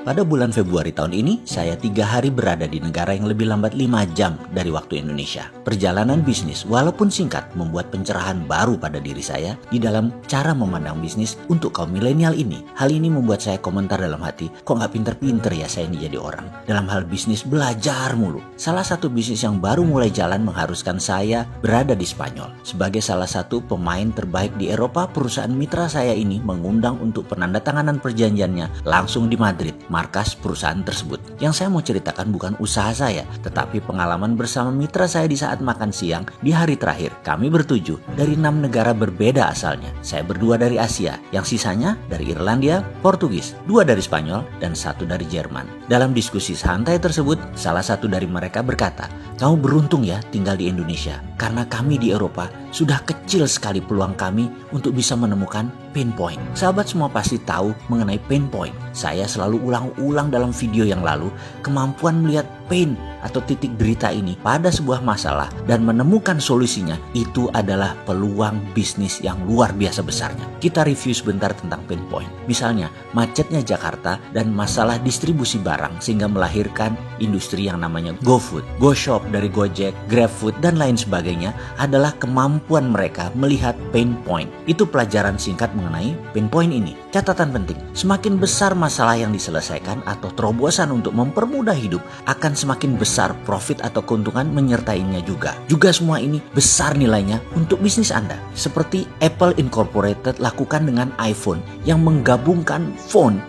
Pada bulan Februari tahun ini, saya 3 hari berada di negara yang lebih lambat 5 jam dari waktu Indonesia. Perjalanan bisnis, walaupun singkat, membuat pencerahan baru pada diri saya di dalam cara memandang bisnis untuk kaum milenial ini. Hal ini membuat saya komentar dalam hati, kok nggak pinter-pinter ya saya ini jadi orang. Dalam hal bisnis, belajar mulu. Salah satu bisnis yang baru mulai jalan mengharuskan saya berada di Spanyol. Sebagai salah satu pemain terbaik di Eropa, perusahaan mitra saya ini mengundang untuk penandatanganan perjanjiannya langsung di Madrid, markas perusahaan tersebut. Yang saya mau ceritakan bukan usaha saya, tetapi pengalaman bersama mitra saya di saat makan siang di hari terakhir. Kami bertujuh dari 6 negara berbeda asalnya. Saya berdua dari Asia, yang sisanya dari Irlandia, Portugis, 2 dari Spanyol, dan 1 dari Jerman. Dalam diskusi santai tersebut, salah satu dari mereka berkata, "Kamu beruntung ya tinggal di Indonesia, karena kami di Eropa sudah kecil sekali peluang kami untuk bisa menemukan pain point." Sahabat semua pasti tahu mengenai pain point. Saya selalu ulang-ulang dalam video yang lalu, kemampuan melihat pain atau titik derita ini pada sebuah masalah dan menemukan solusinya, itu adalah peluang bisnis yang luar biasa besarnya. Kita review sebentar tentang pain point. Misalnya, macetnya Jakarta dan masalah distribusi barang sehingga melahirkan industri yang namanya GoFood, GoShop dari Gojek, GrabFood, dan lain sebagainya adalah kemampuan mereka melihat pain point. Itu pelajaran singkat mengenai pain point ini. Catatan penting, semakin besar masalah yang diselesaikan atau terobosan untuk mempermudah hidup, akan semakin besar profit atau keuntungan menyertainya juga. Juga semua ini besar nilainya untuk bisnis Anda. Seperti Apple Incorporated lakukan dengan iPhone yang menggabungkan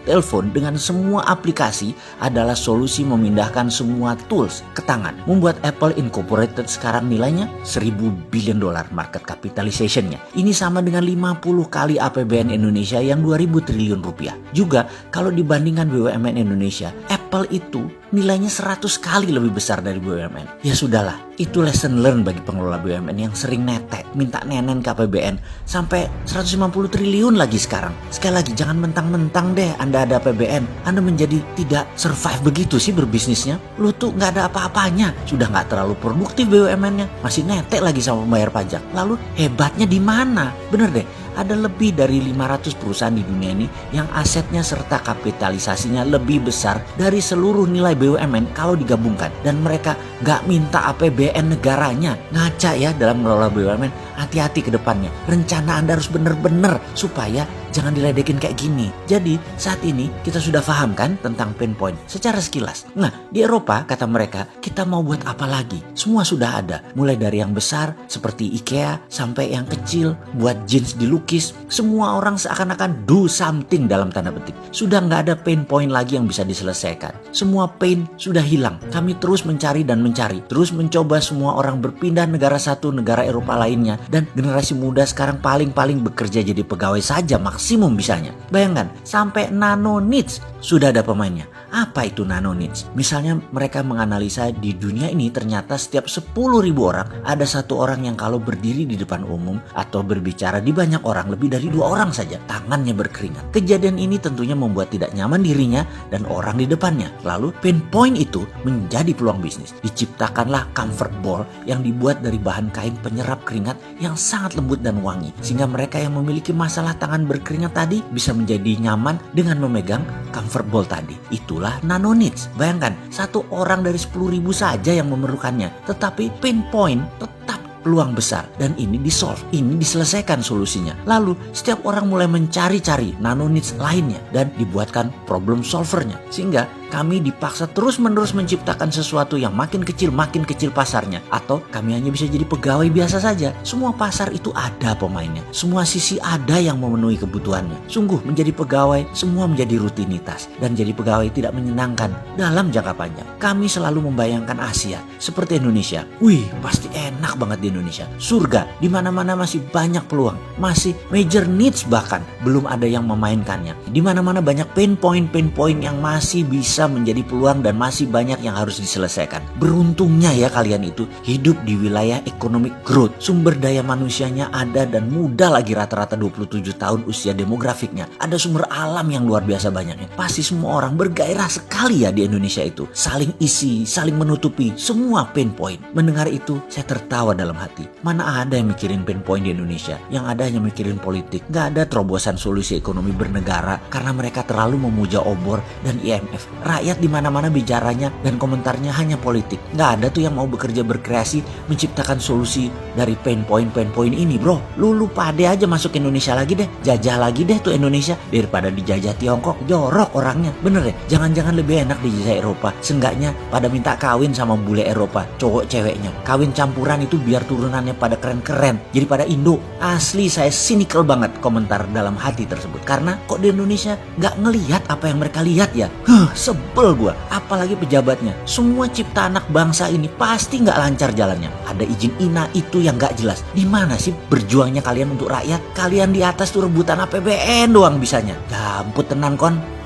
telepon dengan semua aplikasi adalah solusi memindahkan semua tools ke tangan. Membuat Apple Incorporated sekarang nilainya $1.000 billion market capitalization-nya. Ini sama dengan 50 kali APBN Indonesia yang 2.000 triliun rupiah. Juga kalau dibandingkan BUMN Indonesia, Apple itu nilainya 100 kali lebih besar dari BUMN. Ya sudahlah, itu lesson learn bagi pengelola BUMN yang sering netek, minta nenen ke APBN sampai 150 triliun lagi sekarang. Sekali lagi, jangan mentang-mentang deh Anda ada APBN, Anda menjadi tidak survive begitu sih berbisnisnya. Lu tuh nggak ada apa-apanya, sudah nggak terlalu produktif BUMN-nya, masih netek lagi sama pembayar pajak. Lalu hebatnya di mana? Bener deh, ada lebih dari 500 perusahaan di dunia ini yang asetnya serta kapitalisasinya lebih besar dari seluruh nilai BUMN kalau digabungkan. Dan mereka gak minta APBN negaranya. Ngaca ya dalam mengelola BUMN. Hati-hati ke depannya. Rencana Anda harus benar-benar supaya jangan diledekin kayak gini. Jadi saat ini kita sudah paham kan tentang pain point secara sekilas. Nah, di Eropa kata mereka, kita mau buat apa lagi? Semua sudah ada. Mulai dari yang besar seperti IKEA sampai yang kecil buat jeans dilukis. Semua orang seakan-akan do something dalam tanda petik. Sudah nggak ada pain point lagi yang bisa diselesaikan. Semua pain sudah hilang. Kami terus mencari dan mencari. Terus mencoba semua orang berpindah negara satu negara Eropa lainnya. Dan generasi muda sekarang paling-paling bekerja jadi pegawai saja maksimum bisanya. Bayangkan, sampai nano niche sudah ada pemainnya. Apa itu nano niche? Misalnya mereka menganalisa di dunia ini ternyata setiap 10.000 orang ada 1 orang yang kalau berdiri di depan umum atau berbicara di banyak orang lebih dari 2 orang saja tangannya berkeringat. Kejadian ini tentunya membuat tidak nyaman dirinya dan orang di depannya. Lalu pain point itu menjadi peluang bisnis. Diciptakanlah comfort ball yang dibuat dari bahan kain penyerap keringat yang sangat lembut dan wangi, sehingga mereka yang memiliki masalah tangan berkeringat tadi bisa menjadi nyaman dengan memegang comfort ball tadi. Itulah nano niche. Bayangkan, 1 orang dari 10.000 saja yang memerlukannya, tetapi pain point tetap peluang besar dan ini disolve, ini diselesaikan solusinya. Lalu setiap orang mulai mencari-cari nano niche lainnya dan dibuatkan problem solvernya, sehingga kami dipaksa terus-menerus menciptakan sesuatu yang makin kecil pasarnya, atau kami hanya bisa jadi pegawai biasa saja. Semua pasar itu ada pemainnya, semua sisi ada yang memenuhi kebutuhannya. Sungguh menjadi pegawai semua menjadi rutinitas dan jadi pegawai tidak menyenangkan dalam jangka panjang. Kami selalu membayangkan Asia seperti Indonesia. Wih, pasti enak banget di Indonesia. Surga, di mana-mana masih banyak peluang, masih major needs bahkan belum ada yang memainkannya. Di mana-mana banyak pain point yang masih bisa bisa menjadi peluang dan masih banyak yang harus diselesaikan. Beruntungnya ya kalian itu hidup di wilayah economic growth. Sumber daya manusianya ada dan muda lagi, rata-rata 27 tahun usia demografiknya. Ada sumber alam yang luar biasa banyaknya. Pasti semua orang bergairah sekali ya di Indonesia itu. Saling isi, saling menutupi semua pain point. Mendengar itu saya tertawa dalam hati. Mana ada yang mikirin pain point di Indonesia? Yang ada hanya mikirin politik. Gak ada terobosan solusi ekonomi bernegara karena mereka terlalu memuja obor dan IMF. Rakyat di mana-mana bicaranya dan komentarnya hanya politik. Gak ada tuh yang mau bekerja berkreasi menciptakan solusi dari pain point ini, bro. Lu pade aja masuk Indonesia lagi deh, jajah lagi deh tuh Indonesia daripada dijajah Tiongkok. Jorok orangnya, bener ya. Jangan-jangan lebih enak dijajah Eropa. Seenggaknya pada minta kawin sama bule Eropa, cowok ceweknya. Kawin campuran itu biar turunannya pada keren-keren, jadi pada Indo. Asli saya cynical banget komentar dalam hati tersebut. Karena kok di Indonesia nggak ngelihat apa yang mereka lihat ya. Sebel gua. Apalagi pejabatnya. Semua cipta anak bangsa ini pasti nggak lancar jalannya. Ada izin INA itu yang nggak jelas. Di mana sih berjuangnya kalian untuk rakyat? Kalian di atas tuh rebutan APBN doang bisanya. Gamput tenan kon.